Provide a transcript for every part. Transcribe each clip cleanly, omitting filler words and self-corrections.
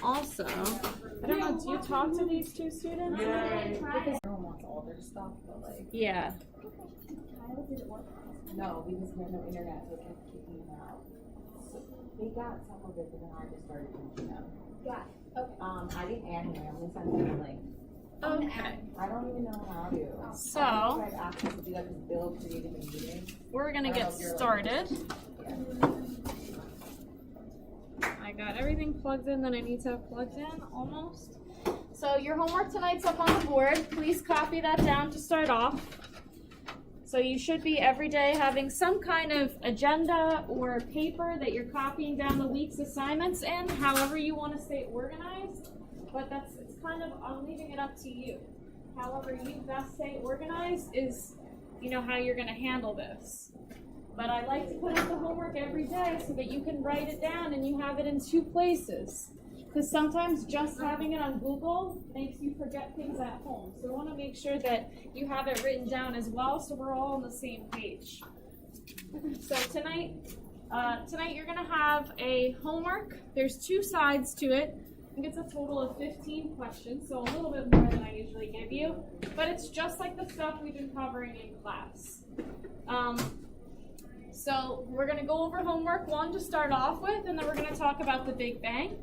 Also, I don't know, do you talk to these two students? Yeah. Because everyone wants all their stuff, but like. Yeah. No, because we had no internet, so it kept kicking them out. So they got some of it, but then I just started teaching them. Got it. Okay. I didn't add him. I'm gonna send him a link. Okay. I don't even know how to. So, I had access to do that because Bill created a meeting. we're gonna get started. I got everything plugged in that I need to have plugged in, almost. So your homework tonight's up on the board. Please copy that down to start off. So you should be every day having some kind of agenda or paper that you're copying down the week's assignments in, however you want to stay organized. But it's kind of, I'm leaving it up to you. However you best stay organized is, how you're going to handle this. But I like to put up the homework every day so that you can write it down and you have it in two places. Because sometimes just having it on Google makes you forget things at home. So I want to make sure that you have it written down as well so we're all on the same page. So tonight you're going to have a homework. There's two sides to it. I think it's a total of 15 questions, so a little bit more than I usually give you. But it's just like the stuff we've been covering in class. So we're going to go over homework 1 to start off with, and then we're going to talk about the Big Bang.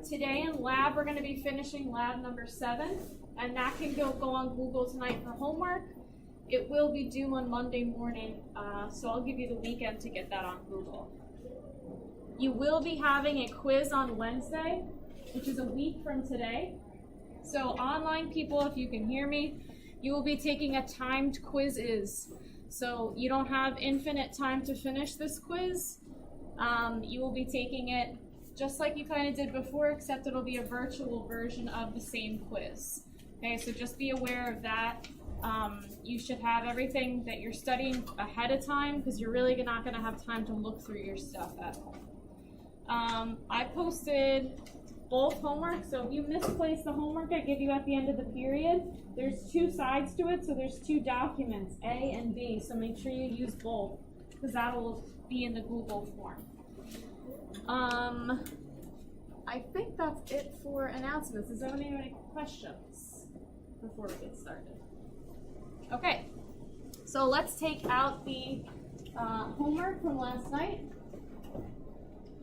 Today in lab, we're going to be finishing lab number 7, and that can go on Google tonight for homework. It will be due on Monday morning, so I'll give you the weekend to get that on Google. You will be having a quiz on Wednesday, which is a week from today. So online people, if you can hear me, you will be taking a timed quiz. So you don't have infinite time to finish this quiz. You will be taking it just like you kind of did before, except it'll be a virtual version of the same quiz. Okay, so just be aware of that. You should have everything that you're studying ahead of time because you're really not going to have time to look through your stuff at home. I posted both homework, so if you misplace the homework I give you at the end of the period, there's two sides to it, so there's two documents, A and B, so make sure you use both because that will be in the Google form. I think that's it for announcements. Does anyone have any questions before we get started? Okay, so let's take out the homework from last night.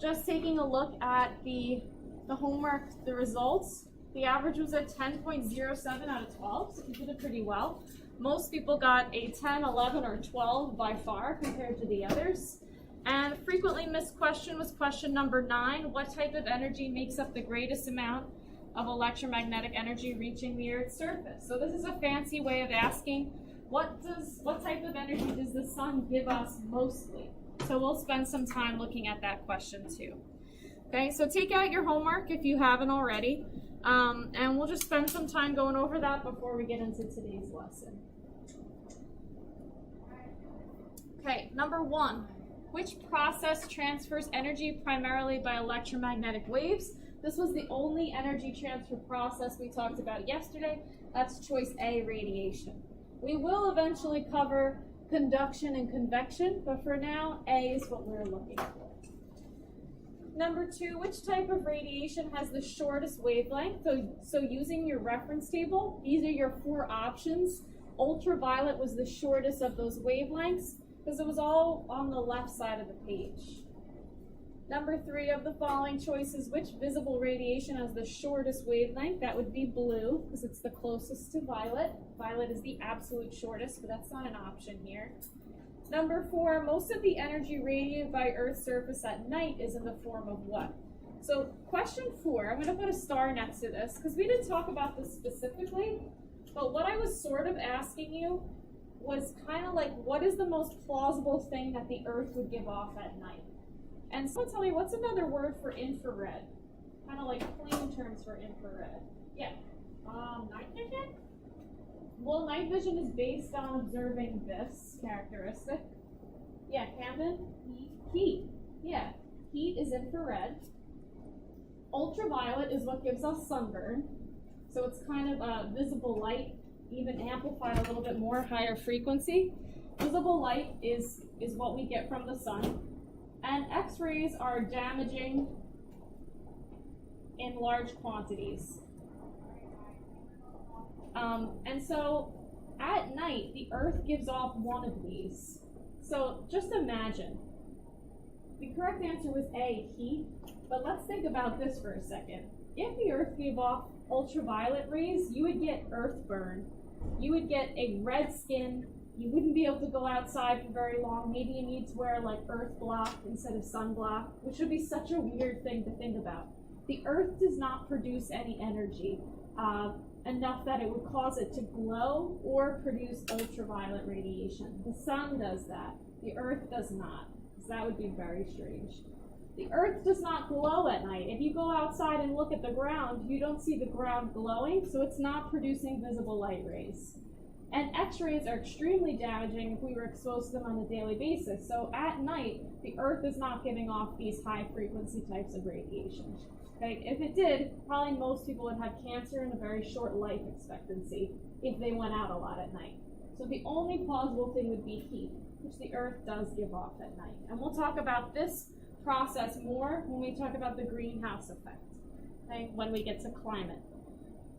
Just taking a look at the homework, the results. The average was at 10.07 out of 12, so you did it pretty well. Most people got a 10, 11, or 12 by far compared to the others. And frequently missed question was question number 9. What type of energy makes up the greatest amount of electromagnetic energy reaching the Earth's surface? So this is a fancy way of asking, what type of energy does the sun give us mostly? So we'll spend some time looking at that question too. Okay, so take out your homework if you haven't already, and we'll just spend some time going over that before we get into today's lesson. Okay, number 1. Which process transfers energy primarily by electromagnetic waves? This was the only energy transfer process we talked about yesterday. That's choice A, radiation. We will eventually cover conduction and convection, but for now, A is what we're looking for. Number 2, which type of radiation has the shortest wavelength? So using your reference table, these are your 4 options. Ultraviolet was the shortest of those wavelengths because it was all on the left side of the page. Number 3 of the following choices, which visible radiation has the shortest wavelength? That would be blue because it's the closest to violet. Violet is the absolute shortest, but that's not an option here. Number 4, most of the energy radiated by Earth's surface at night is in the form of what? So question 4, I'm going to put a star next to this because we didn't talk about this specifically, but what I was sort of asking you was kind of like, what is the most plausible thing that the Earth would give off at night? And someone tell me, what's another word for infrared? Kind of like plain terms for infrared. Yeah. Night vision? Well, night vision is based on observing this characteristic. Yeah, Camden? Heat. Yeah, heat is infrared. Ultraviolet is what gives us sunburn. So it's kind of visible light, even amplified a little bit more, higher frequency. Visible light is what we get from the sun. And X-rays are damaging in large quantities. And so at night, the Earth gives off one of these. So just imagine. The correct answer was A, heat. But let's think about this for a second. If the Earth gave off ultraviolet rays, you would get Earth burn. You would get a red skin. You wouldn't be able to go outside for very long. Maybe you need to wear like Earth block instead of sunblock, which would be such a weird thing to think about. The Earth does not produce any energy enough that it would cause it to glow or produce ultraviolet radiation. The sun does that. The Earth does not. So that would be very strange. The Earth does not glow at night. If you go outside and look at the ground, you don't see the ground glowing, so it's not producing visible light rays. And X-rays are extremely damaging if we were exposed to them on a daily basis. So at night, the Earth is not giving off these high frequency types of radiation. Okay? If it did, probably most people would have cancer and a very short life expectancy if they went out a lot at night. So the only plausible thing would be heat, which the Earth does give off at night. And we'll talk about this process more when we talk about the greenhouse effect, okay, when we get to climate.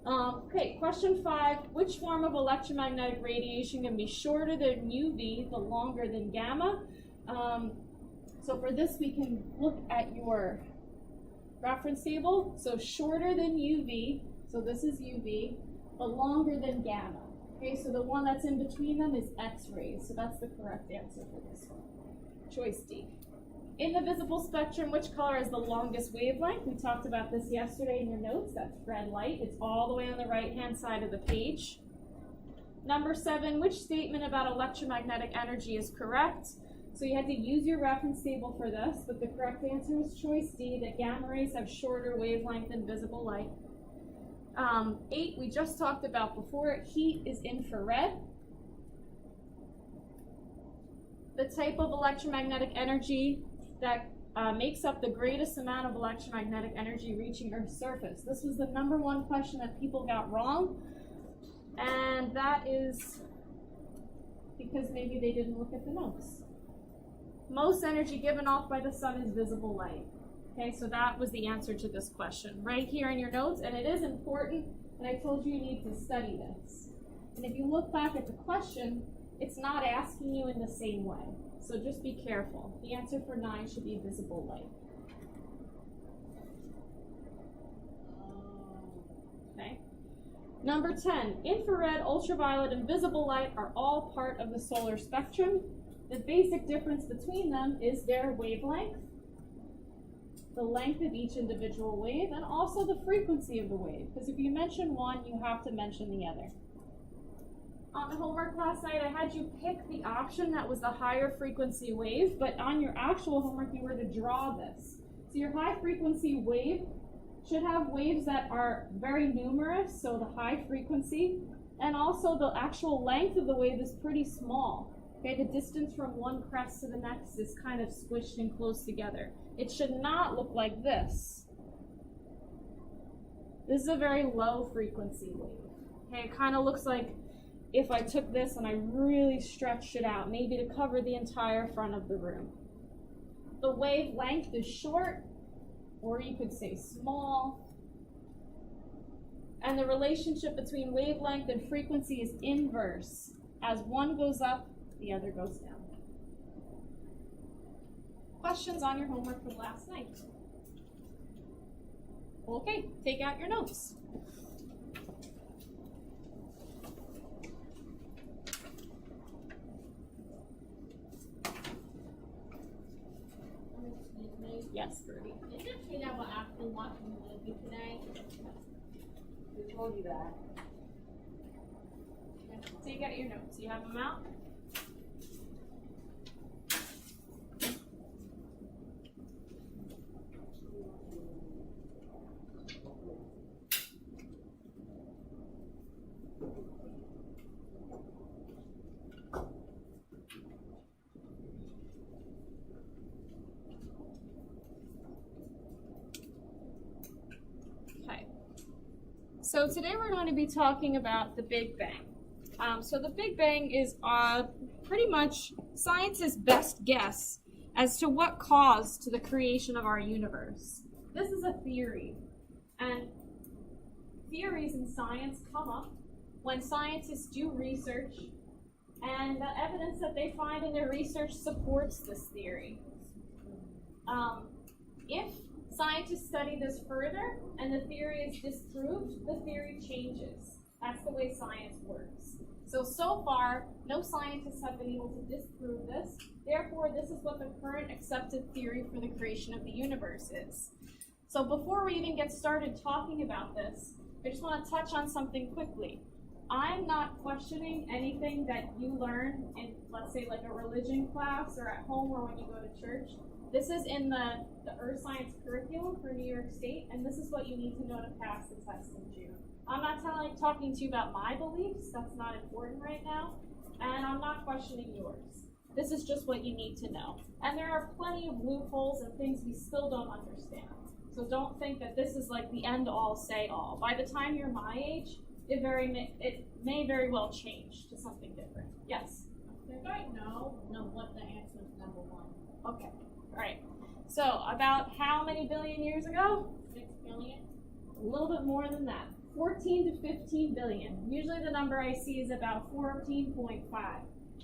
Okay, question 5. Which form of electromagnetic radiation can be shorter than UV, but longer than gamma? So for this, we can look at your reference table. So shorter than UV, so this is UV, but longer than gamma. Okay, so the one that's in between them is X-rays. So that's the correct answer for this one. Choice D. In the visible spectrum, which color is the longest wavelength? We talked about this yesterday in your notes. That's red light. It's all the way on the right-hand side of the page. Number 7, which statement about electromagnetic energy is correct? So you had to use your reference table for this, but the correct answer is choice D, that gamma rays have shorter wavelength than visible light. 8, we just talked about before. Heat is infrared. The type of electromagnetic energy that makes up the greatest amount of electromagnetic energy reaching Earth's surface. This was the #1 question that people got wrong, and that is because maybe they didn't look at the notes. Most energy given off by the sun is visible light. Okay, so that was the answer to this question right here in your notes, and it is important, and I told you you need to study this. And if you look back at the question, it's not asking you in the same way. So just be careful. The answer for 9 should be visible light. Okay. Number 10, infrared, ultraviolet, and visible light are all part of the solar spectrum. The basic difference between them is their wavelength, the length of each individual wave, and also the frequency of the wave. Because if you mention one, you have to mention the other. On the homework last night, I had you pick the option that was the higher frequency wave, but on your actual homework, you were to draw this. So your high frequency wave should have waves that are very numerous, so the high frequency, and also the actual length of the wave is pretty small. Okay, the distance from one crest to the next is kind of squished and close together. It should not look like this. This is a very low frequency wave. Okay, it kind of looks like if I took this and I really stretched it out, maybe to cover the entire front of the room. The wavelength is short, or you could say small. And the relationship between wavelength and frequency is inverse. As one goes up, the other goes down. Questions on your homework from last night? Okay, take out your notes. Yes, Birdie. Is it true that we're actually watching the movie today? We told you that. Take out your notes. You have them out? So today we're going to be talking about the Big Bang. So the Big Bang is pretty much science's best guess as to what caused to the creation of our universe. This is a theory. And theories in science come up when scientists do research and the evidence that they find in their research supports this theory. If scientists study this further and the theory is disproved, the theory changes. That's the way science works. So far, no scientists have been able to disprove this. Therefore, this is what the current accepted theory for the creation of the universe is. So before we even get started talking about this, I just want to touch on something quickly. I'm not questioning anything that you learn in, let's say, like a religion class or at home or when you go to church. This is in the Earth Science curriculum for New York State, and this is what you need to know to pass the test in June. I'm not talking to you about my beliefs. That's not important right now. And I'm not questioning yours. This is just what you need to know. And there are plenty of loopholes and things we still don't understand. So don't think that this is like the end-all, say-all. By the time you're my age, it may very well change to something different. Yes? If I know what the answer is number one. Okay. All right. So about how many billion years ago? 6 billion? A little bit more than that. 14 to 15 billion. Usually the number I see is about 14.5.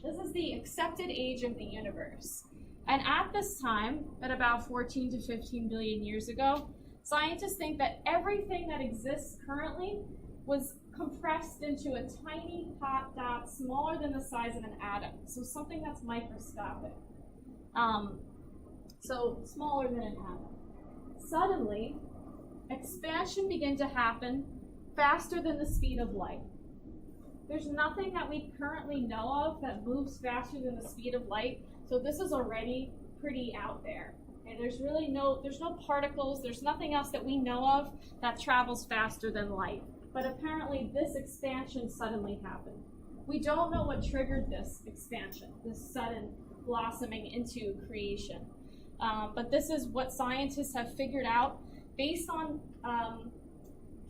This is the accepted age of the universe. And at this time, at about 14 to 15 billion years ago, scientists think that everything that exists currently was compressed into a tiny hot dot smaller than the size of an atom. So something that's microscopic. So smaller than an atom. Suddenly, expansion began to happen faster than the speed of light. There's nothing that we currently know of that moves faster than the speed of light, so this is already pretty out there. And there's no particles, there's nothing else that we know of that travels faster than light. But apparently this expansion suddenly happened. We don't know what triggered this expansion, this sudden blossoming into creation. But this is what scientists have figured out based on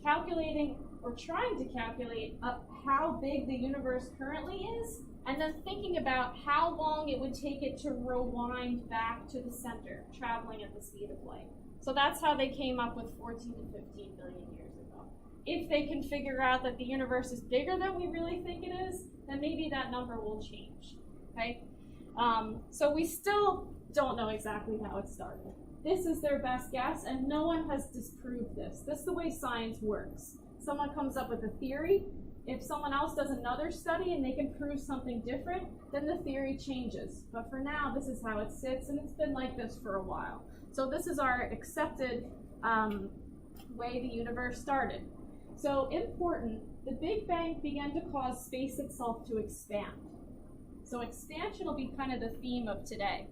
calculating or trying to calculate how big the universe currently is, and then thinking about how long it would take it to rewind back to the center, traveling at the speed of light. So that's how they came up with 14 to 15 billion years ago. If they can figure out that the universe is bigger than we really think it is, then maybe that number will change, okay? So we still don't know exactly how it started. This is their best guess, and no one has disproved this. This is the way science works. Someone comes up with a theory. If someone else does another study and they can prove something different, then the theory changes. But for now, this is how it sits, and it's been like this for a while. So this is our accepted way the universe started. So important, the Big Bang began to cause space itself to expand. So expansion will be kind of the theme of today.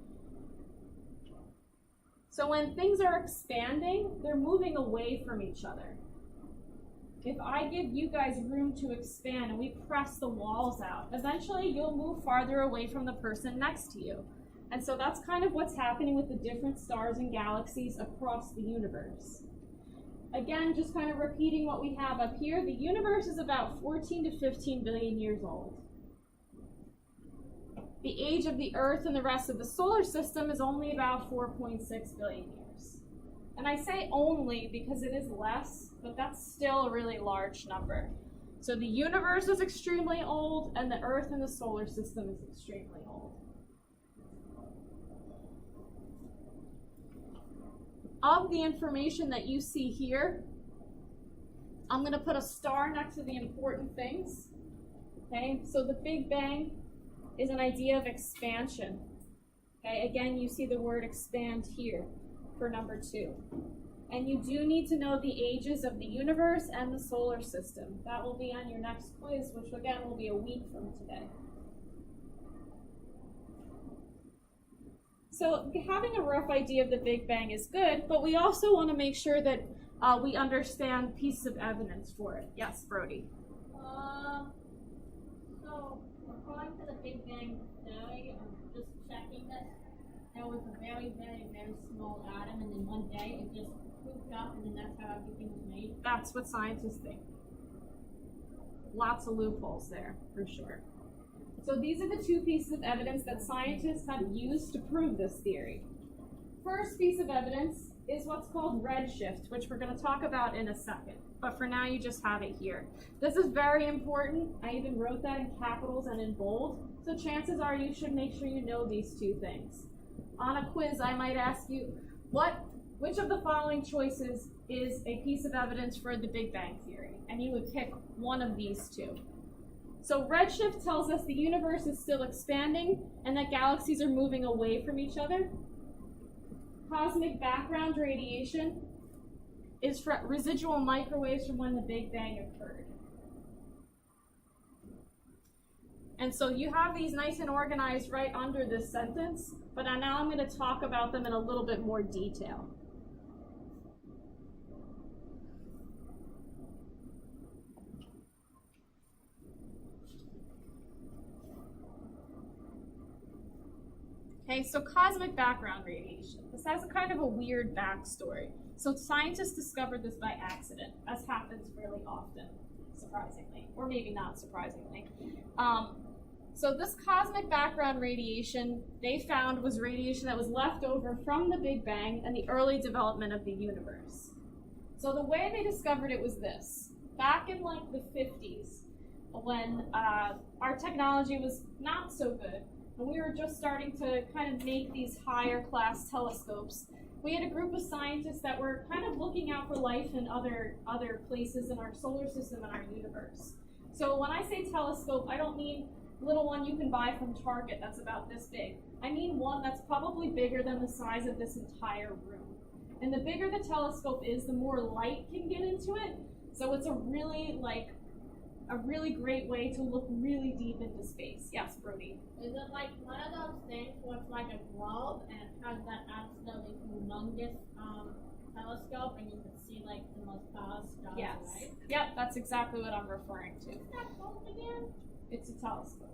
So when things are expanding, they're moving away from each other. If I give you guys room to expand and we press the walls out, eventually you'll move farther away from the person next to you. And so that's kind of what's happening with the different stars and galaxies across the universe. Again, just kind of repeating what we have up here, the universe is about 14 to 15 billion years old. The age of the Earth and the rest of the solar system is only about 4.6 billion years. And I say only because it is less, but that's still a really large number. So the universe is extremely old, and the Earth and the solar system is extremely old. Of the information that you see here, I'm going to put a star next to the important things. Okay, so the Big Bang is an idea of expansion. Okay, again, you see the word expand here for number 2. And you do need to know the ages of the universe and the solar system. That will be on your next quiz, which again will be a week from today. So having a rough idea of the Big Bang is good, but we also want to make sure that we understand pieces of evidence for it. Yes, Brody? So according to the Big Bang theory, I'm just checking this, there was a very, very, very small atom, and then one day it just pooped up, and then that's how everything was made. That's what scientists think. Lots of loopholes there, for sure. So these are the 2 pieces of evidence that scientists have used to prove this theory. First piece of evidence is what's called redshift, which we're going to talk about in a second. But for now, you just have it here. This is very important. I even wrote that in capitals and in bold. So chances are you should make sure you know these two things. On a quiz, I might ask you, which of the following choices is a piece of evidence for the Big Bang Theory? And you would pick one of these two. So redshift tells us the universe is still expanding and that galaxies are moving away from each other. Cosmic background radiation is for residual microwaves from when the Big Bang occurred. And so you have these nice and organized right under this sentence, but now I'm going to talk about them in a little bit more detail. Okay, so cosmic background radiation. This has a kind of a weird backstory. So scientists discovered this by accident, as happens fairly often, surprisingly, or maybe not surprisingly. So this cosmic background radiation they found was radiation that was left over from the Big Bang and the early development of the universe. So the way they discovered it was this. Back in like the 50s, when our technology was not so good, and we were just starting to kind of make these higher class telescopes, we had a group of scientists that were kind of looking out for life in other places in our solar system and our universe. So when I say telescope, I don't mean little one you can buy from Target that's about this big. I mean one that's probably bigger than the size of this entire room. And the bigger the telescope is, the more light can get into it. So it's a really great way to look really deep into space. Yes, Brody? Is it like one of those things where it's like a globe and it has that absolutely humongous telescope and you can see like the most far stars, Yes. right? Yep, that's exactly what I'm referring to. What's that called again? It's a telescope.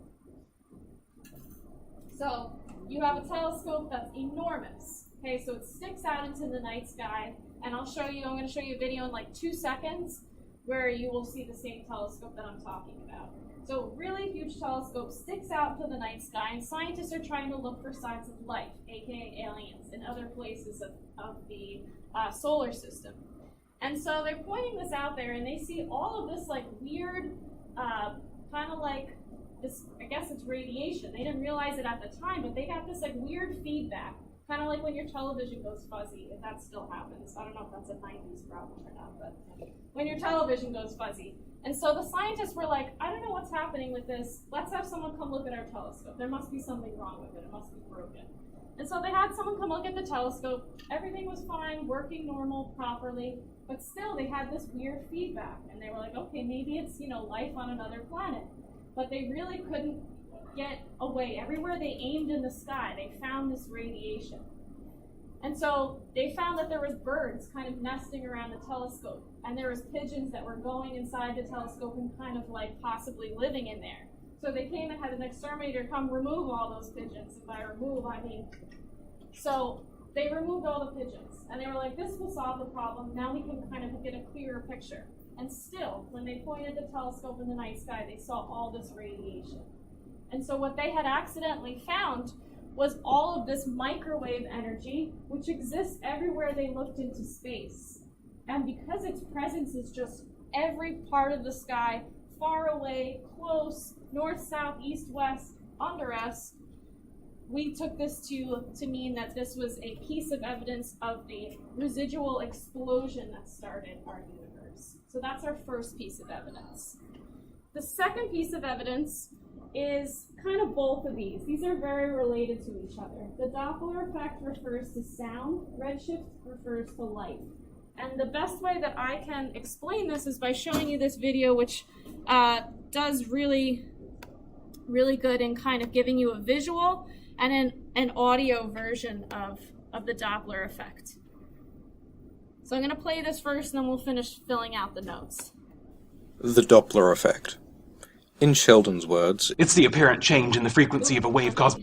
So you have a telescope that's enormous. Okay, so it sticks out into the night sky, and I'm going to show you a video in like 2 seconds where you will see the same telescope that I'm talking about. So really huge telescope sticks out into the night sky, and scientists are trying to look for signs of life, aka aliens, in other places of the solar system. And so they're pointing this out there, and they see all of this like weird, kind of like this, I guess it's radiation. They didn't realize it at the time, but they got this like weird feedback, kind of like when your television goes fuzzy, if that still happens. I don't know if that's a 90s problem or not, but when your television goes fuzzy. And so the scientists were like, I don't know what's happening with this. Let's have someone come look at our telescope. There must be something wrong with it. It must be broken. And so they had someone come look at the telescope. Everything was fine, working normal, properly, but still they had this weird feedback. And they were like, okay, maybe it's, life on another planet. But they really couldn't get away. Everywhere they aimed in the sky, they found this radiation. And so they found that there was birds kind of nesting around the telescope, and there was pigeons that were going inside the telescope and kind of like possibly living in there. So they came and had an exterminator come remove all those pigeons. And by remove, I mean, so they removed all the pigeons, and they were like, this will solve the problem. Now we can kind of get a clearer picture. And still, when they pointed the telescope in the night sky, they saw all this radiation. And so what they had accidentally found was all of this microwave energy, which exists everywhere they looked into space. And because its presence is just every part of the sky, far away, close, north, south, east, west, under us, we took this to mean that this was a piece of evidence of the residual explosion that started our universe. So that's our first piece of evidence. The second piece of evidence is kind of both of these. These are very related to each other. The Doppler effect refers to sound, redshift refers to light. And the best way that I can explain this is by showing you this video, which does really good in kind of giving you a visual and an audio version of the Doppler effect. So I'm going to play this first, and then we'll finish filling out the notes. The Doppler effect. In Sheldon's words, it's the apparent change in the frequency of a wave caused...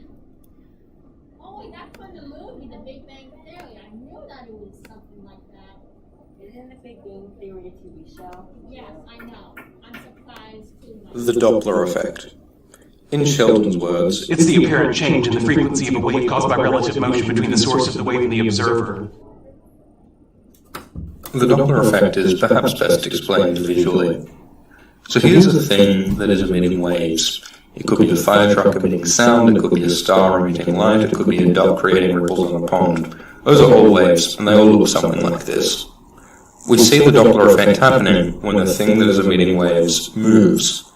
Oh, that's from the movie, The Big Bang Theory. I knew that it was something like that. Isn't the Big Bang Theory a TV show? Yes, I know. I'm surprised too much. the Doppler effect. In Sheldon's words, it's the apparent change in the frequency of a wave caused by relative motion between the source of the wave and the observer. The Doppler effect is perhaps best explained visually. So here's a thing that is emitting waves. It could be a fire truck emitting sound, it could be a star emitting light, it could be a duck creating ripples on a pond. Those are all waves, and they all look something like this. We see the Doppler effect happening when the thing that is emitting waves moves.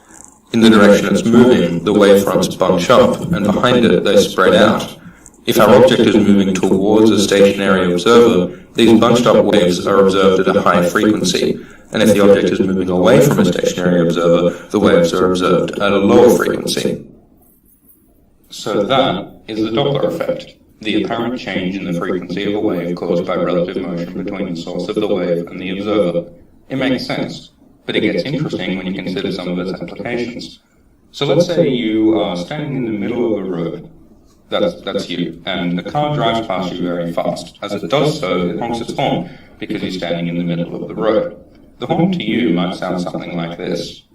In the direction it's moving, the wavefronts bunch up, and behind it they spread out. If our object is moving towards a stationary observer, these bunched up waves are observed at a high frequency, and if the object is moving away from a stationary observer, the waves are observed at a lower frequency. So that is the Doppler effect, the apparent change in the frequency of a wave caused by relative motion between the source of the wave and the observer. It makes sense, but it gets interesting when you consider some of its applications. So let's say you are standing in the middle of a road. That's you, and the car drives past you very fast. As it does so, it honks its horn, because you're standing in the middle of the road. The horn to you might sound something like this.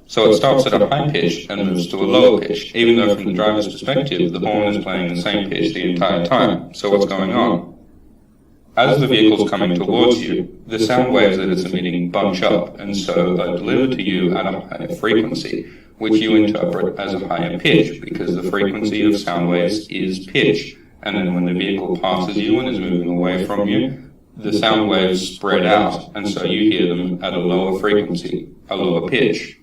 So it starts at a high pitch and moves to a lower pitch, even though from the driver's perspective, the horn is playing the same pitch the entire time. So what's going on? As the vehicle's coming towards you, the sound waves that it's emitting bunch up, and so are delivered to you at a higher frequency, which you interpret as a higher pitch, because the frequency of sound waves is pitch. And then when the vehicle passes you and is moving away from you, the sound waves spread out, and so you hear them at a lower frequency, a lower pitch.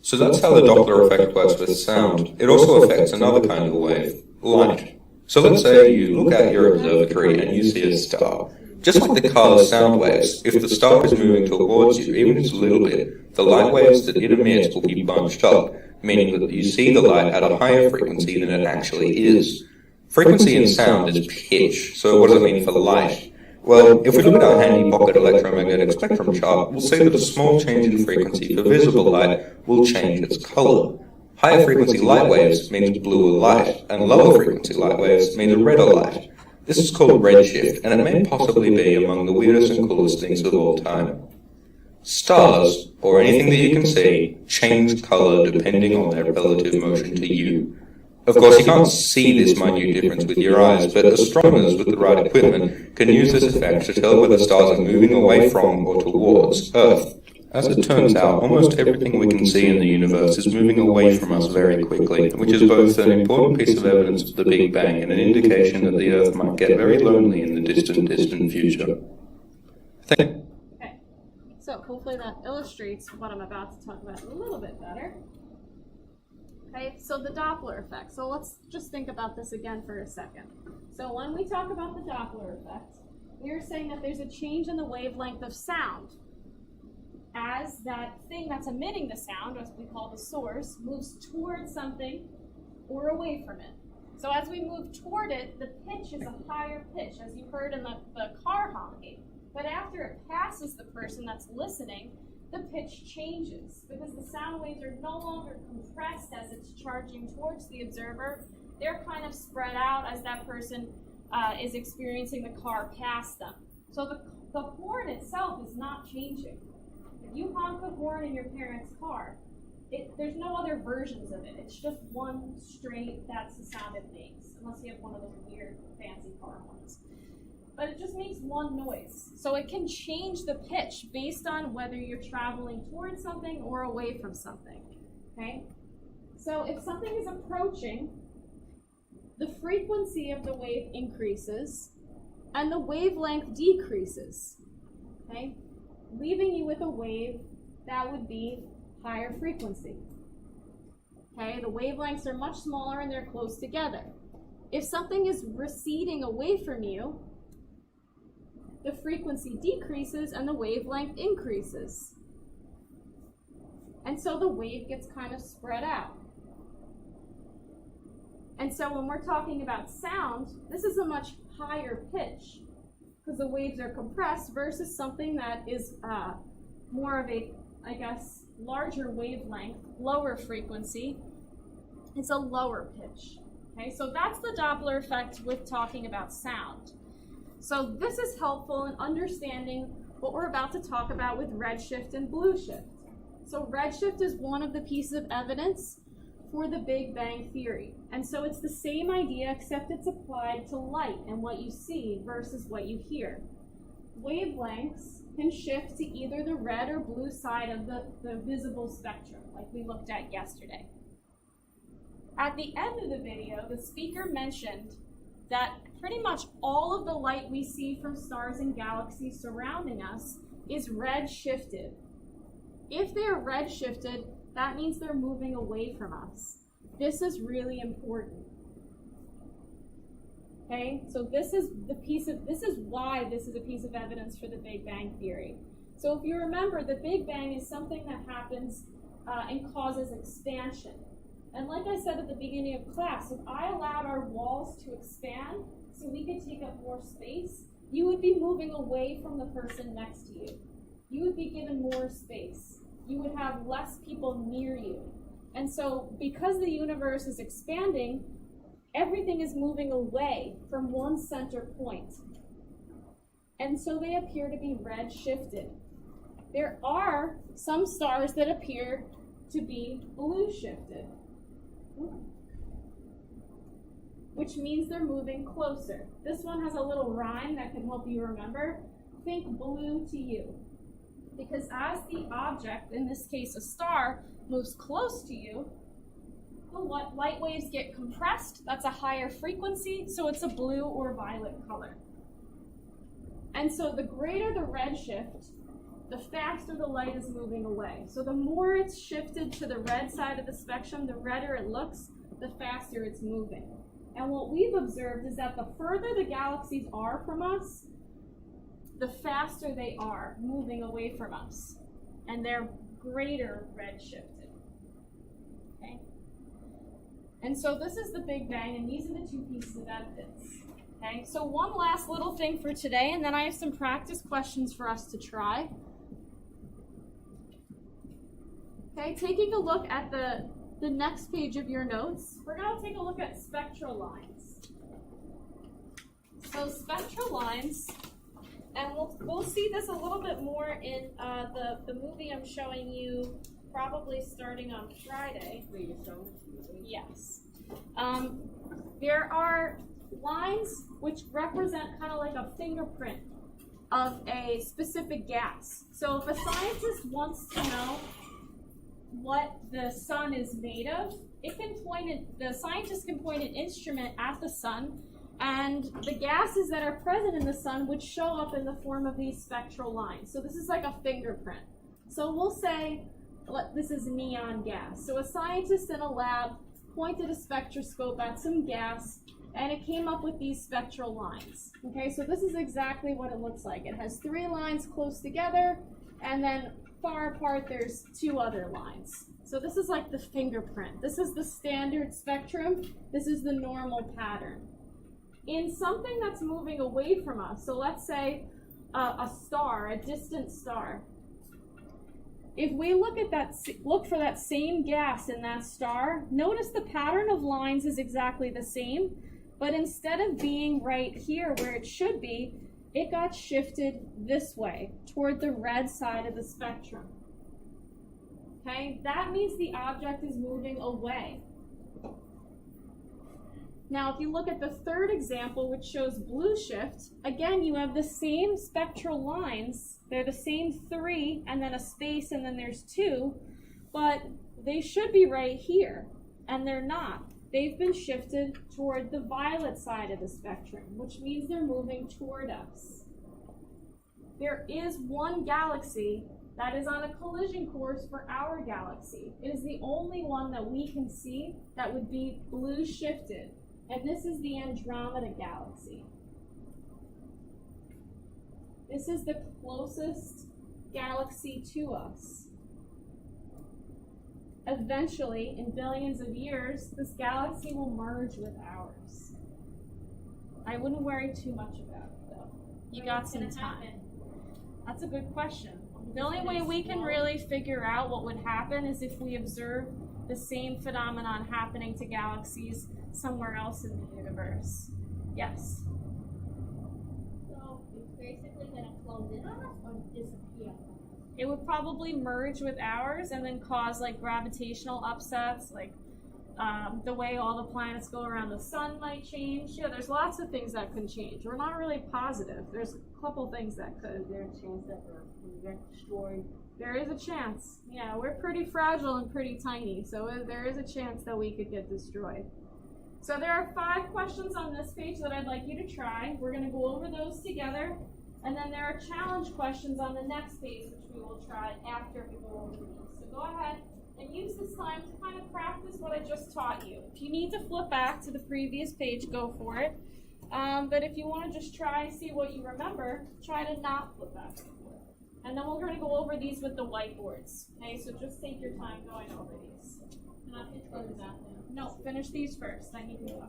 So that's how the Doppler effect works with sound. It also affects another kind of wave, light. So let's say you look at your observatory and you see a star. Just like the car's sound waves, if the star is moving towards you, even just a little bit, the light waves that it emits will be bunched up, meaning that you see the light at a higher frequency than it actually is. Frequency in sound is pitch, so what does it mean for light? Well, if we look at our handy pocket electromagnetic spectrum chart, we'll see that a small change in frequency for visible light will change its color. Higher frequency light waves means bluer light, and lower frequency light waves means a redder light. This is called redshift, and it may possibly be among the weirdest and coolest things of all time. Stars, or anything that you can see, change color depending on their relative motion to you. Of course, you can't see this minute difference with your eyes, but astronomers with the right equipment can use this effect to tell whether stars are moving away from or towards Earth. As it turns out, almost everything we can see in the universe is moving away from us very quickly, which is both an important piece of evidence of the Big Bang and an indication that the Earth might get very lonely in the distant future. Okay, so hopefully that illustrates what I'm about to talk about a little bit better. Okay, so the Doppler effect. So let's just think about this again for a second. So when we talk about the Doppler effect, we are saying that there's a change in the wavelength of sound as that thing that's emitting the sound, as we call the source, moves towards something or away from it. So as we move toward it, the pitch is a higher pitch, as you heard in the car honking. But after it passes the person that's listening, the pitch changes because the sound waves are no longer compressed as it's charging towards the observer. They're kind of spread out as that person is experiencing the car pass them. So the horn itself is not changing. If you honk a horn in your parents' car, there's no other versions of it. It's just one straight, that's the sound it makes, unless you have one of those weird fancy car horns. But it just makes one noise. So it can change the pitch based on whether you're traveling towards something or away from something, okay? So if something is approaching, the frequency of the wave increases and the wavelength decreases, okay? Leaving you with a wave that would be higher frequency. Okay, the wavelengths are much smaller and they're close together. If something is receding away from you, the frequency decreases and the wavelength increases. And so the wave gets kind of spread out. And so when we're talking about sound, this is a much higher pitch because the waves are compressed versus something that is more of a, I guess, larger wavelength, lower frequency. It's a lower pitch. Okay, so that's the Doppler effect with talking about sound. So this is helpful in understanding what we're about to talk about with redshift and blueshift. So redshift is one of the pieces of evidence for the Big Bang Theory. And so it's the same idea, except it's applied to light and what you see versus what you hear. Wavelengths can shift to either the red or blue side of the visible spectrum, like we looked at yesterday. At the end of the video, the speaker mentioned that pretty much all of the light we see from stars and galaxies surrounding us is red-shifted. If they're red-shifted, that means they're moving away from us. This is really important. Okay, so this is why this is a piece of evidence for the Big Bang Theory. So if you remember, the Big Bang is something that happens and causes expansion. And like I said at the beginning of class, if I allowed our walls to expand so we could take up more space, you would be moving away from the person next to you. You would be given more space. You would have less people near you. And so because the universe is expanding, everything is moving away from one center point. And so they appear to be red-shifted. There are some stars that appear to be blue-shifted, which means they're moving closer. This one has a little rhyme that can help you remember. Think blue to you. Because as the object, in this case a star, moves close to you, the light waves get compressed. That's a higher frequency, so it's a blue or violet color. And so the greater the redshift, the faster the light is moving away. So the more it's shifted to the red side of the spectrum, the redder it looks, the faster it's moving. And what we've observed is that the further the galaxies are from us, the faster they are moving away from us. And they're greater redshifted. Okay? And so this is the Big Bang, and these are the two pieces of evidence. Okay? So one last little thing for today, and then I have some practice questions for us to try. Okay, taking a look at the next page of your notes, we're going to take a look at spectral lines. So spectral lines, and we'll see this a little bit more in the movie I'm showing you, probably starting on Friday. Yes. There are lines which represent kind of like a fingerprint of a specific gas. So if a scientist wants to know what the sun is made of, the scientist can point an instrument at the sun, and the gases that are present in the sun would show up in the form of these spectral lines. So this is like a fingerprint. So we'll say this is neon gas. So a scientist in a lab pointed a spectroscope at some gas, and it came up with these spectral lines. Okay, so this is exactly what it looks like. It has 3 lines close together, and then far apart there's 2 other lines. So this is like the fingerprint. This is the standard spectrum. This is the normal pattern. In something that's moving away from us, so let's say a star, a distant star, if we look for that same gas in that star, notice the pattern of lines is exactly the same, but instead of being right here where it should be, it got shifted this way, toward the red side of the spectrum. Okay, that means the object is moving away. Now, if you look at the third example, which shows blue shift, again, you have the same spectral lines. They're the same 3, and then a space, and then there's 2, but they should be right here, and they're not. They've been shifted toward the violet side of the spectrum, which means they're moving toward us. There is one galaxy that is on a collision course for our galaxy. It is the only one that we can see that would be blue shifted. And this is the Andromeda Galaxy. This is the closest galaxy to us. Eventually, in billions of years, this galaxy will merge with ours. I wouldn't worry too much about it, though. You got some time. That's a good question. The only way we can really figure out what would happen is if we observe the same phenomenon happening to galaxies somewhere else in the universe. Yes? So it's basically going to close in on us or disappear? It would probably merge with ours and then cause like gravitational upsets, like The way all the planets go around the sun might change. Yeah, there's lots of things that can change. We're not really positive. There's a couple things that could. Is there a chance that we get destroyed? There is a chance. Yeah, we're pretty fragile and pretty tiny, so there is a chance that we could get destroyed. So there are 5 questions on this page that I'd like you to try. We're going to go over those together. And then there are challenge questions on the next page, which we will try after we go over these. So go ahead and use this time to kind of practice what I just taught you. If you need to flip back to the previous page, go for it. But if you want to just try, see what you remember, try to not flip back and forth. And then we're going to go over these with the whiteboards. Okay, so just take your time going over these. Not to go to the bathroom. No, finish these first, then you can go.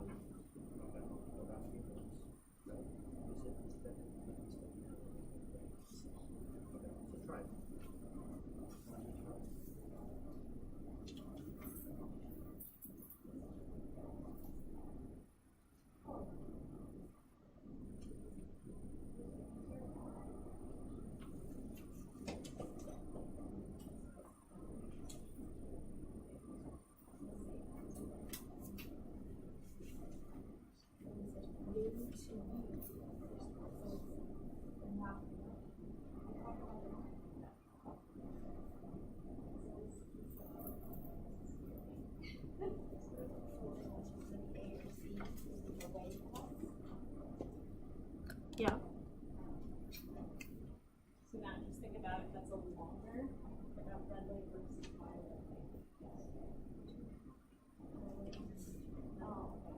Yeah. So now just think about if that's a little longer. About red light versus violet light. Oh, okay.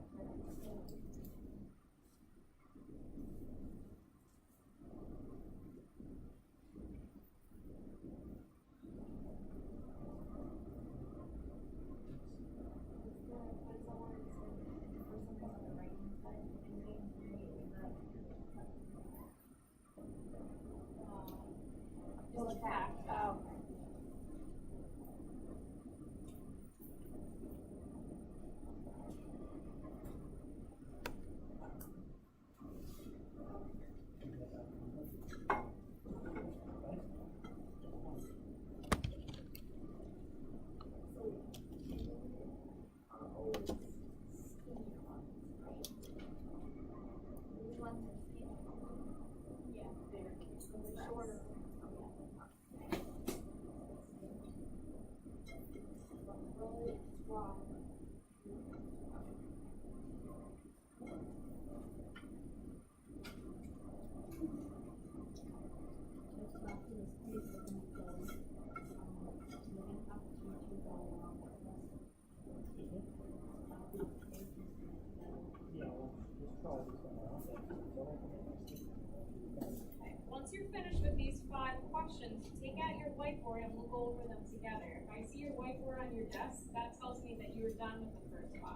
Once you're finished with these 5 questions, take out your whiteboard and we'll go over them together. If I see your whiteboard on your desk, that tells me that you're done with the first 5.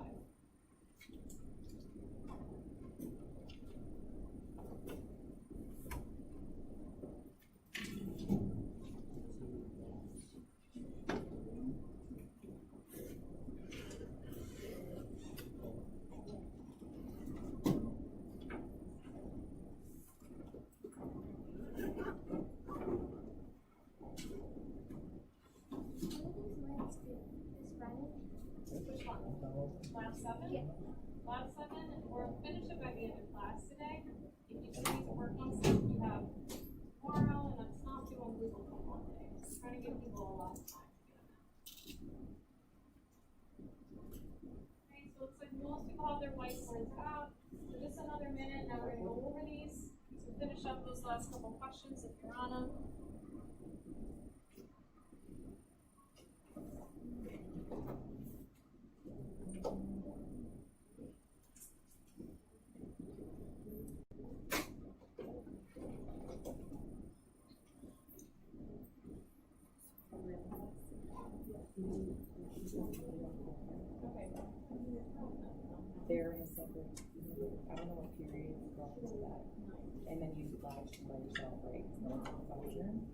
Lab 7? Yeah. Lab 7, or finish it by the end of class today. If you still need to work on stuff, you have tomorrow, and that's not due on Google for Monday. So trying to give people a lot of time to get them out. Okay, so it looks like most people have their whiteboards out. So just another minute, now we're going to go over these. So finish up those last couple questions if you're on them. They're in a separate, I don't know what period it's called to that. And then you live by yourself, right? It's not a classroom.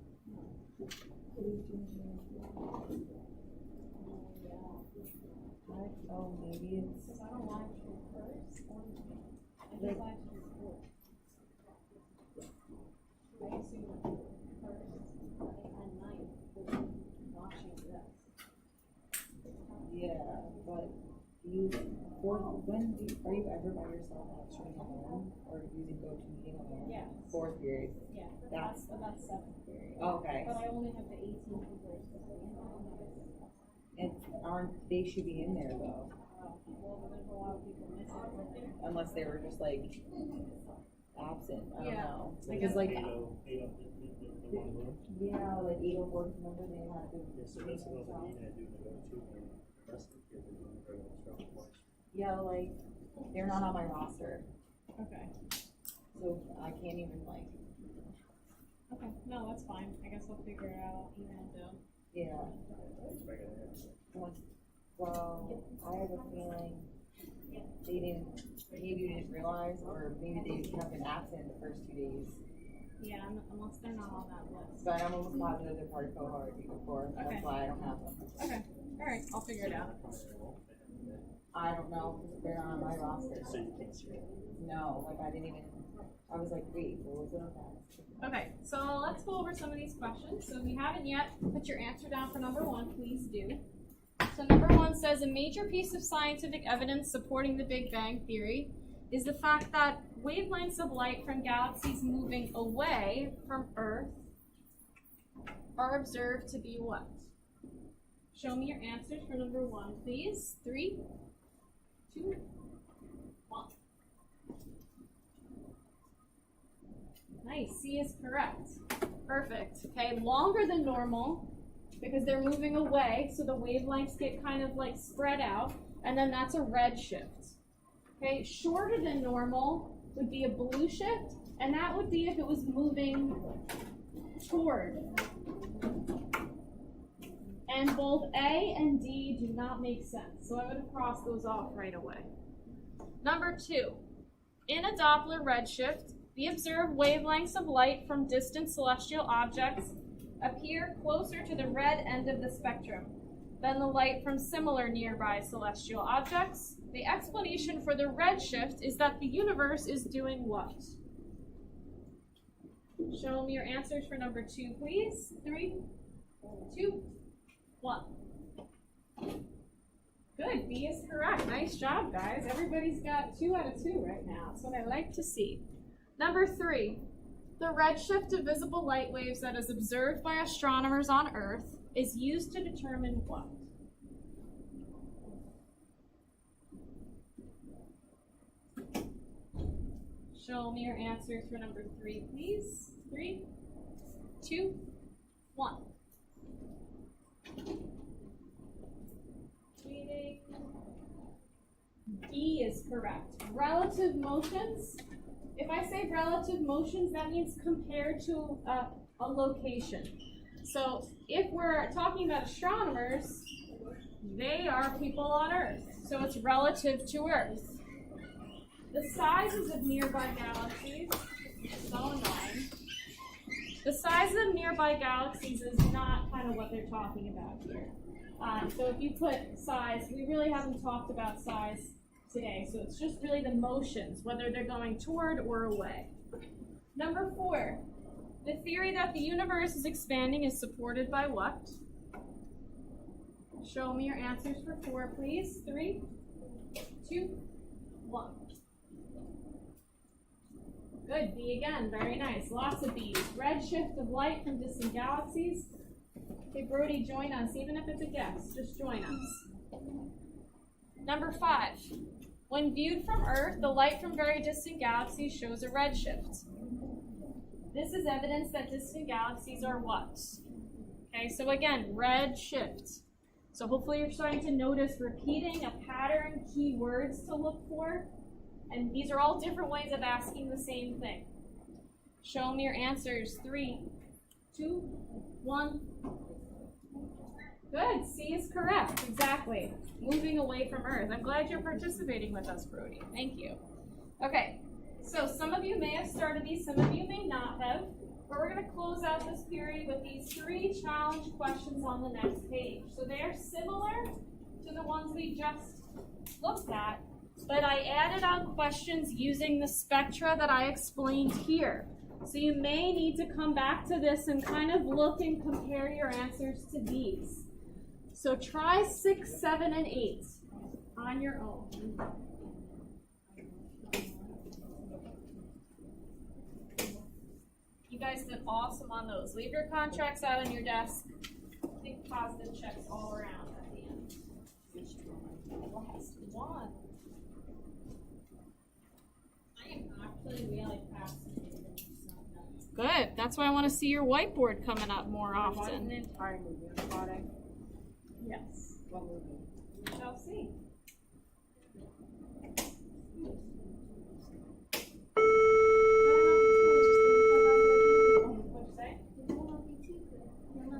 Oh, maybe it's. Because I don't live stream first. I just live stream first. I assume that first and night will be watching this. Yeah, but Are you ever by yourself actually alone, or using GoToMeeting alone? Yeah. Fourth period. Yeah, That's- about 7th period. Okay. But I only have the 18th and first. And they should be in there though, Well, there's a lot of people missing. unless they were just like absent. I don't Yeah. know. I Because guess- like, the one room. yeah, like 804, remember they had to. So that's what I was doing the go-to, and the rest of the kids are doing the instructional ones. Yeah, like they're not on my roster, Okay. so I can't even like. Okay. No, that's fine. I guess I'll figure it out. Yeah. Well, I have a feeling they didn't, maybe you didn't realize, or maybe they have been absent the first 2 days. Yeah, unless they're not on that list. But I'm almost positive they're part of cohort before, Okay. that's why I don't have them. Okay. All right. I'll figure it out. I don't know, because they're not on my roster. So you can't see it. No, like I didn't even, I was like, wait, what was it on that? Okay. So let's go over some of these questions. So if you haven't yet put your answer down for number 1, please do. So number 1 says a major piece of scientific evidence supporting the Big Bang Theory is the fact that wavelengths of light from galaxies moving away from Earth are observed to be what? Show me your answers for number 1, please. 3, 2, 1. Nice. C is correct. Perfect. Okay, longer than normal because they're moving away, so the wavelengths get kind of like spread out, and then that's a redshift. Okay, shorter than normal would be a blueshift, and that would be if it was moving toward. And both A and D do not make sense, so I would have crossed those off right away. Number 2, in a Doppler redshift, the observed wavelengths of light from distant celestial objects appear closer to the red end of the spectrum than the light from similar nearby celestial objects. The explanation for the redshift is that the universe is doing what? Show me your answers for number 2, please. 3, 2, 1. Good, B is correct. Nice job, guys. Everybody's got 2 out of 2 right now. That's what I like to see. Number 3, the redshift of visible light waves that is observed by astronomers on Earth is used to determine what? Show me your answers for number 3, please. 3, 2, 1. Waiting. D is correct. Relative motions. If I say relative motions, that means compared to a location. So if we're talking about astronomers, they are people on Earth. So it's relative to Earth. The sizes of nearby galaxies, so annoying. The size of nearby galaxies is not kind of what they're talking about here. So if you put size, we really haven't talked about size today. So it's just really the motions, whether they're going toward or away. Number 4, the theory that the universe is expanding is supported by what? Show me your answers for 4, please. 3, 2, 1. Good, B again, very nice. Lots of B's. Redshift of light from distant galaxies. Okay, Brody, join us, even if it's a guess, just join us. Number 5, when viewed from Earth, the light from very distant galaxies shows a redshift. This is evidence that distant galaxies are what? Okay, so again, redshift. So hopefully you're starting to notice repeating a pattern, keywords to look for. And these are all different ways of asking the same thing. Show me your answers. 3, 2, 1. Good. C is correct. Exactly. Moving away from Earth. I'm glad you're participating with us, Brody. Thank you. Okay. So some of you may have started these, some of you may not have. But we're going to close out this period with these 3 challenge questions on the next page. So they are similar to the ones we just looked at, but I added on questions using the spectra that I explained here. So you may need to come back to this and kind of look and compare your answers to these. So try 6, 7, and 8. on your own. You guys did awesome on those. Leave your contracts out on your desk. Take positive checks all around at the end. Last one. I am actually really fascinated. Good. That's why I want to see your whiteboard coming up more Watching often. the entire movie on the product. Yes. What movie? We shall see.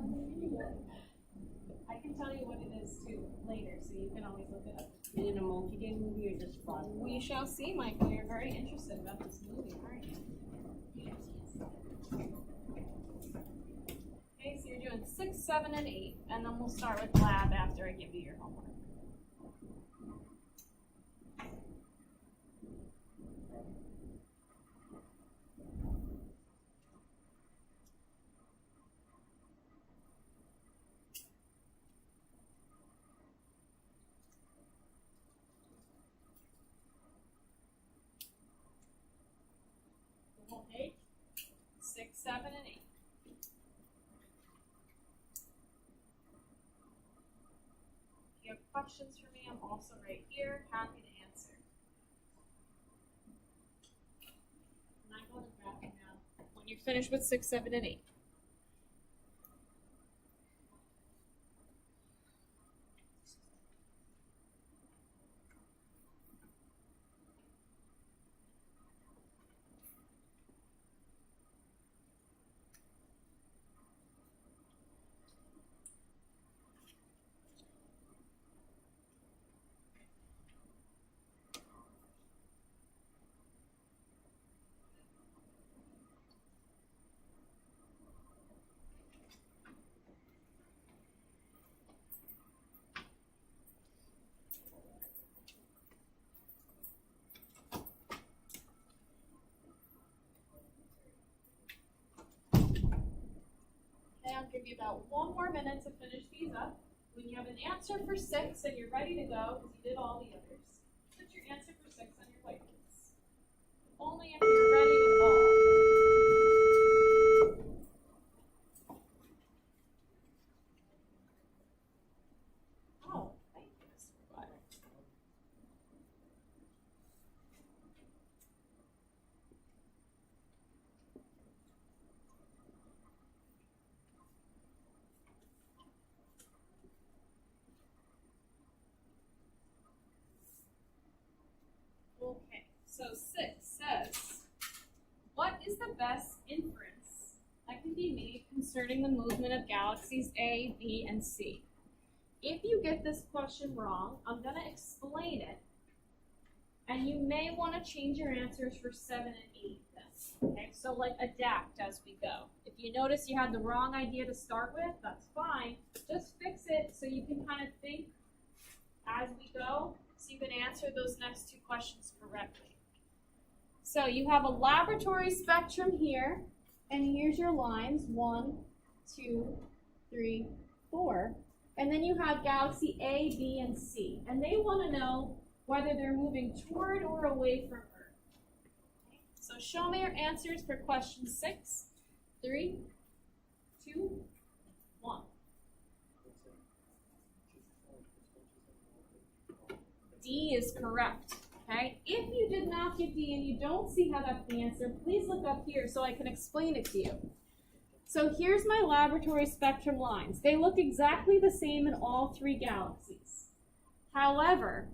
What'd you say? I can tell you what it is too later, so you can always look it up. Is it a multi-day movie or just fun? We shall see, Michael. You're very interested about this movie, aren't you? Okay, so you're doing 6, 7, and 8, and then we'll start with lab after I give you your homework. The whole page? 6, 7, and 8. If you have questions for me, I'm also right here, happy to answer. And I'm going to grab it now when you're finished with 6, 7, and 8. Okay, I'll give you about 1 more minute to finish these up. When you have an answer for 6 and you're ready to go, because you did all the others, put your answer for 6 on your whiteboards. Only if you're ready with all. Oh, thank you, Mr. Provider. Okay, so 6 says, what is the best inference that can be made concerning the movement of galaxies A, B, and C? If you get this question wrong, I'm going to explain it, and you may want to change your answers for 7 and 8 then. Okay, so like adapt as we go. If you notice you had the wrong idea to start with, that's fine. Just fix it so you can kind of think as we go, so you can answer those next 2 questions correctly. So you have a laboratory spectrum here, and here's your lines, 1, 2, 3, 4. And then you have galaxy A, B, and C. And they want to know whether they're moving toward or away from Earth. Okay. So show me your answers for question 6, 3, 2, 1. D is correct. Okay? If you did not get D and you don't see how that's the answer, please look up here so I can explain it to you. So here's my laboratory spectrum lines. They look exactly the same in all 3 galaxies. However,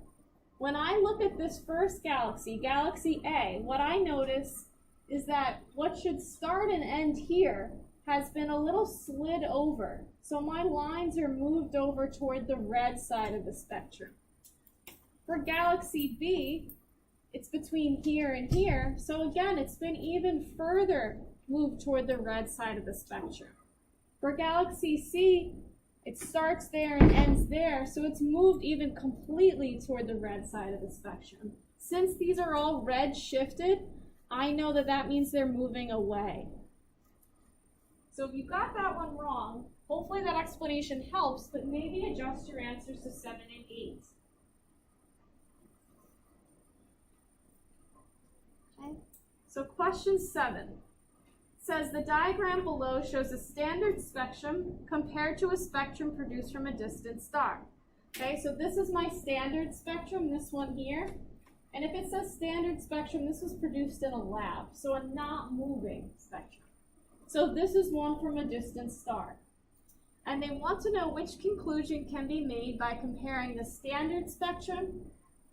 when I look at this first galaxy, galaxy A, what I notice is that what should start and end here has been a little slid over. So my lines are moved over toward the red side of the spectrum. For galaxy B, it's between here and here. So again, it's been even further moved toward the red side of the spectrum. For galaxy C, it starts there and ends there, so it's moved even completely toward the red side of the spectrum. Since these are all red shifted, I know that that means they're moving away. So if you got that one wrong, hopefully that explanation helps, but maybe adjust your answers to 7 and 8. Okay. So question 7 says the diagram below shows a standard spectrum compared to a spectrum produced from a distant star. Okay, so this is my standard spectrum, this one here. And if it says standard spectrum, this was produced in a lab, so a not moving spectrum. So this is one from a distant star. And they want to know which conclusion can be made by comparing the standard spectrum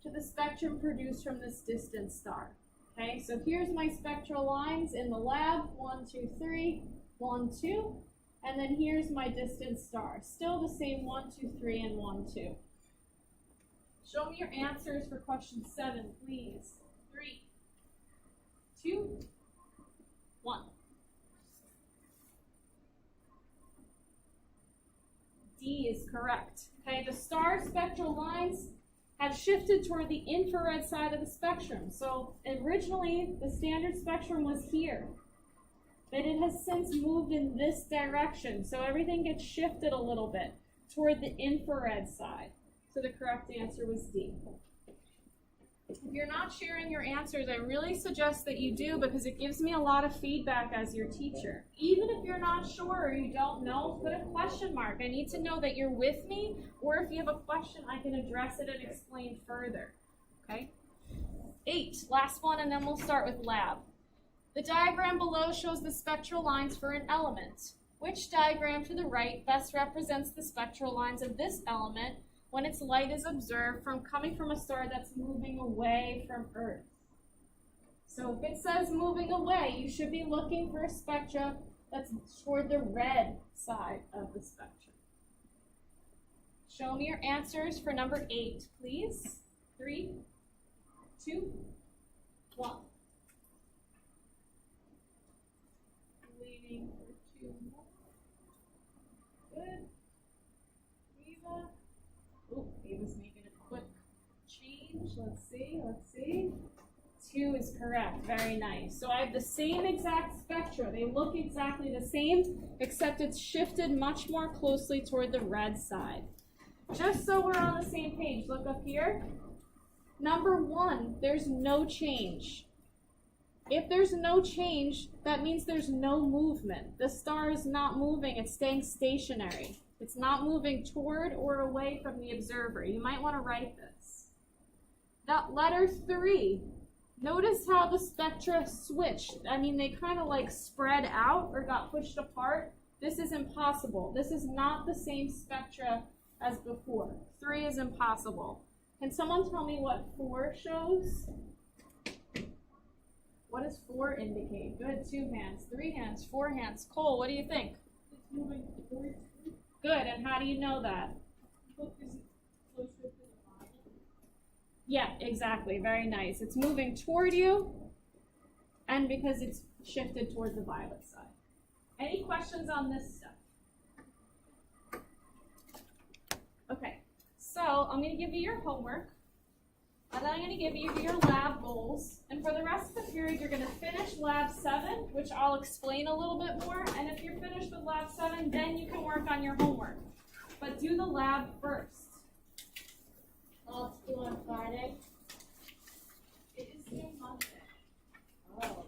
to the spectrum produced from this distant star. Okay, so here's my spectral lines in the lab, 1, 2, 3, 1, 2. And then here's my distant star. Still the same 1, 2, 3, and 1, 2. Show me your answers for question 7, please. 3, 2, 1. D is correct. Okay, the star spectral lines have shifted toward the infrared side of the spectrum. So originally, the standard spectrum was here, but it has since moved in this direction. So everything gets shifted a little bit toward the infrared side. So the correct answer was D. If you're not sharing your answers, I really suggest that you do, because it gives me a lot of feedback as your teacher. Even if you're not sure or you don't know, put a question mark. I need to know that you're with me, or if you have a question, I can address it and explain further. Okay? 8, last one, and then we'll start with lab. The diagram below shows the spectral lines for an element. Which diagram to the right best represents the spectral lines of this element when its light is observed from coming from a star that's moving away from Earth? So if it says moving away, you should be looking for a spectra that's toward the red side of the spectrum. Show me your answers for number 8, please. 3, 2, 1. Waiting for 2 more. Good. Eva. Oh, Eva's making a quick change. Let's see. 2 is correct. Very nice. So I have the same exact spectra. They look exactly the same, except it's shifted much more closely toward the red side. Just so we're on the same page, look up here. Number 1, there's no change. If there's no change, that means there's no movement. The star is not moving, it's staying stationary. It's not moving toward or away from the observer. You might want to write this. That letter 3, notice how the spectra switched. I mean, they kind of like spread out or got pushed apart. This is impossible. This is not the same spectra as before. 3 is impossible. Can someone tell me what 4 shows? What does 4 indicate? Good, 2 hands, 3 hands, 4 hands. Cole, what do you think? It's moving towards you. Good, and how do you know that? Because it's closer to the bottom. Yeah, exactly, very nice. It's moving toward you, and because it's shifted toward the violet side. Any questions on this stuff? Okay, so I'm going to give you your homework, and then I'm going to give you your lab goals, and for the rest of the period, you're going to finish lab 7, which I'll explain a little bit more, and if you're finished with lab 7, then you can work on your homework. But do the lab first. Oh, it's due on Friday. It is due Monday. Oh.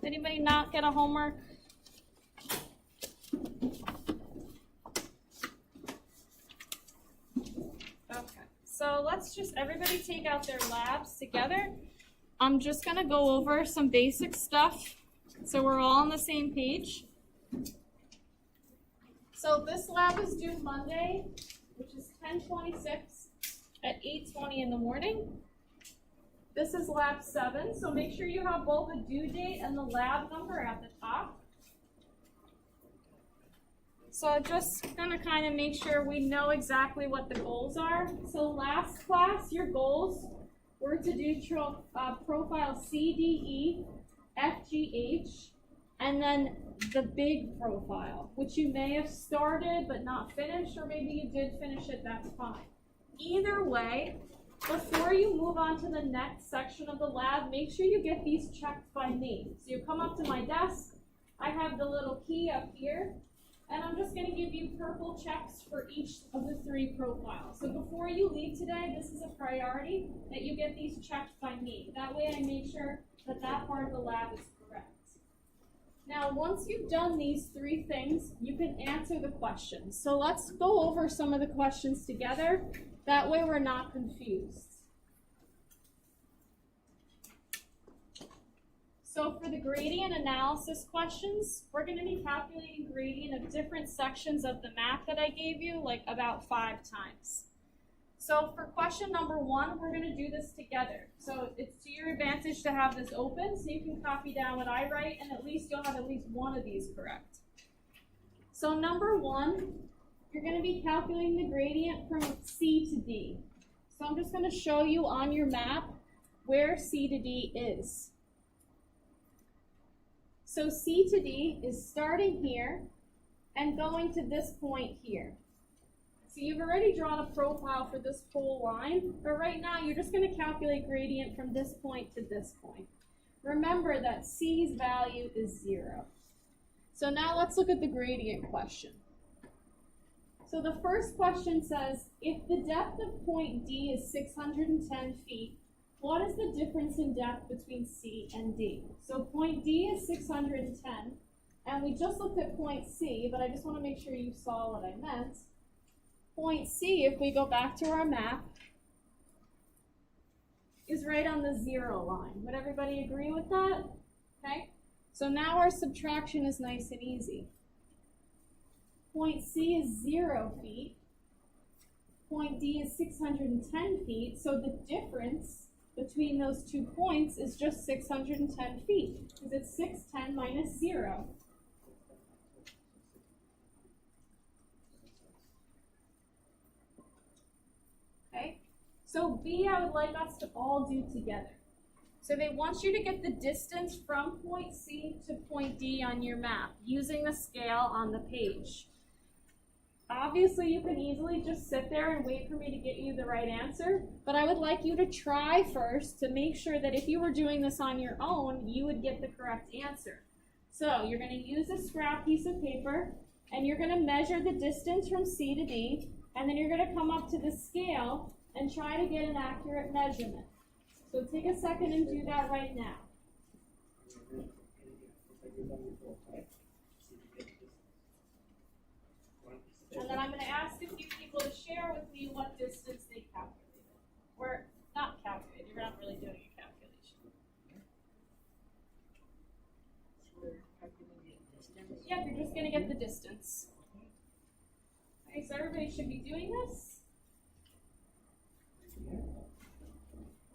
Did anybody not get a homework? Okay, so let's just everybody take out their labs together. I'm just going to go over some basic stuff so we're all on the same page. So this lab is due Monday, which is 10/26 at 8:20 in the morning. This is lab 7, so make sure you have both the due date and the lab number at the top. So I'm just gonna kind of make sure we know exactly what the goals are. So last class, your goals were to do profile C, D, E, F, G, H, and then the big profile, which you may have started but not finished, or maybe you did finish it, that's fine. Either way, before you move on to the next section of the lab, make sure you get these checked by name. So you come up to my desk, I have the little key up here, and I'm just going to give you purple checks for each of the 3 profiles. So before you leave today, this is a priority that you get these checked by me. That way I make sure that that part of the lab is correct. Now, once you've done these 3 things, you can answer the questions. So let's go over some of the questions together. That way we're not confused. So for the gradient analysis questions, we're going to be calculating gradient of different sections of the map that I gave you, like about 5 times. So for question number 1, we're going to do this together. So it's to your advantage to have this open, so you can copy down what I write, and at least you'll have at least one of these correct. So number 1, you're going to be calculating the gradient from C to D. So I'm just going to show you on your map where C to D is. So C to D is starting here and going to this point here. So you've already drawn a profile for this whole line, but right now you're just going to calculate gradient from this point to this point. Remember that C's value is 0. So now let's look at the gradient question. So the first question says, if the depth of point D is 610 feet, what is the difference in depth between C and D? So point D is 610, and we just looked at point C, but I just want to make sure you saw what I meant. Point C, if we go back to our map, is right on the 0 line. Would everybody agree with that? Okay, so now our subtraction is nice and easy. Point C is 0 feet. Point D is 610 feet, so the difference between those 2 points is just 610 feet, because it's 610 minus 0. Okay, so B I would like us to all do together. So they want you to get the distance from point C to point D on your map using the scale on the page. Obviously, you can easily just sit there and wait for me to get you the right answer, but I would like you to try first to make sure that if you were doing this on your own, you would get the correct answer. So you're going to use a scrap piece of paper, and you're going to measure the distance from C to D, and then you're going to come up to the scale and try to get an accurate measurement. So take a second and do that right now. And then I'm going to ask a few people to share with me what distance they calculated. Or not calculated, you're not really doing a calculation. Yeah, you're just going to get the distance. Okay, so everybody should be doing this.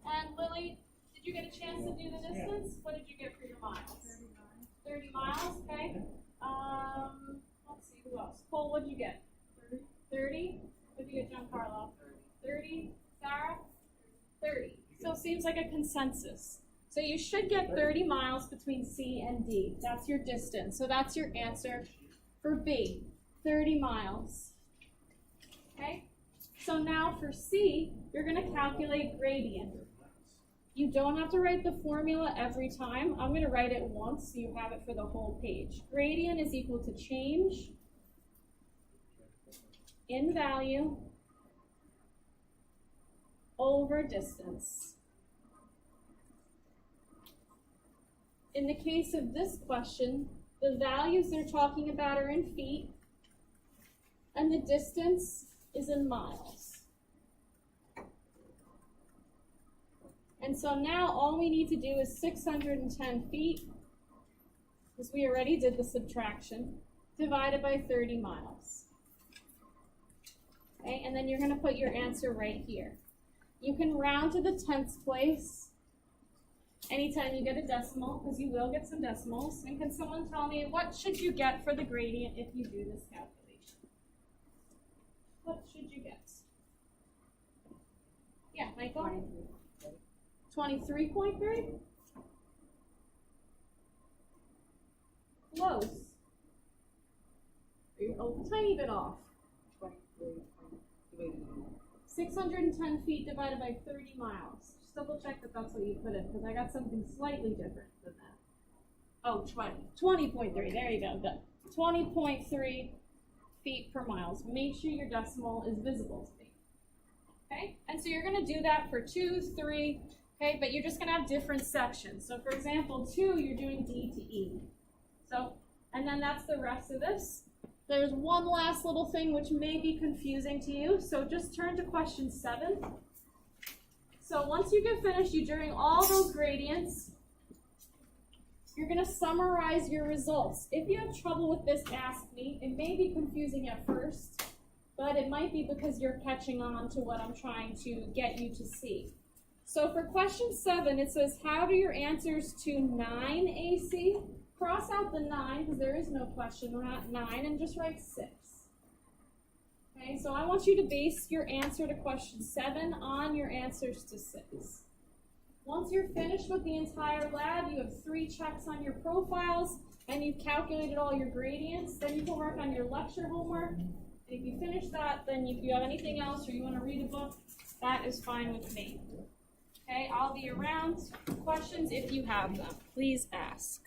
And Lily, did you get a chance to do the distance? What did you get for your miles? 30 miles, okay. Let's see, who else? Cole, what did you get? 30? What did you get, Giancarlo? 30? Sarah? 30. So it seems like a consensus. So you should get 30 miles between C and D. That's your distance. So that's your answer for B, 30 miles. Okay? So now for C, you're going to calculate gradient. You don't have to write the formula every time. I'm going to write it once so you have it for the whole page. Gradient is equal to change in value over distance. In the case of this question, the values they're talking about are in feet, and the distance is in miles. And so now all we need to do is 610 feet, because we already did the subtraction, divided by 30 miles. Okay, and then you're going to put your answer right here. You can round to the 10th place anytime you get a decimal, because you will get some decimals. And can someone tell me, what should you get for the gradient if you do this calculation? What should you get? Yeah, Michael? 23.3? Close. You're a tiny bit off. 610 feet divided by 30 miles. Just double check that that's what you put in, because I got something slightly different than that. Oh, 20. 20.3, there you go. Good. 20.3 feet per miles. Make sure your decimal is visible to me. Okay? And so you're going to do that for 2, 3, okay? But you're just going to have different sections. So for example, 2, you're doing D to E. So, and then that's the rest of this. There's one last little thing which may be confusing to you. So just turn to question 7. So once you get finished, you're doing all those gradients. You're going to summarize your results. If you have trouble with this, ask me. It may be confusing at first, but it might be because you're catching on to what I'm trying to get you to see. So for question 7, it says, how do your answers to 9 AC? Cross out the 9 because there is no question about 9 and just write 6. Okay, so I want you to base your answer to question 7 on your answers to 6. Once you're finished with the entire lab, you have 3 checks on your profiles, and you've calculated all your gradients. Then you can work on your lecture homework. And if you finish that, then if you have anything else or you want to read a book, that is fine with me. Okay, I'll be around. Questions if you have them. Please ask.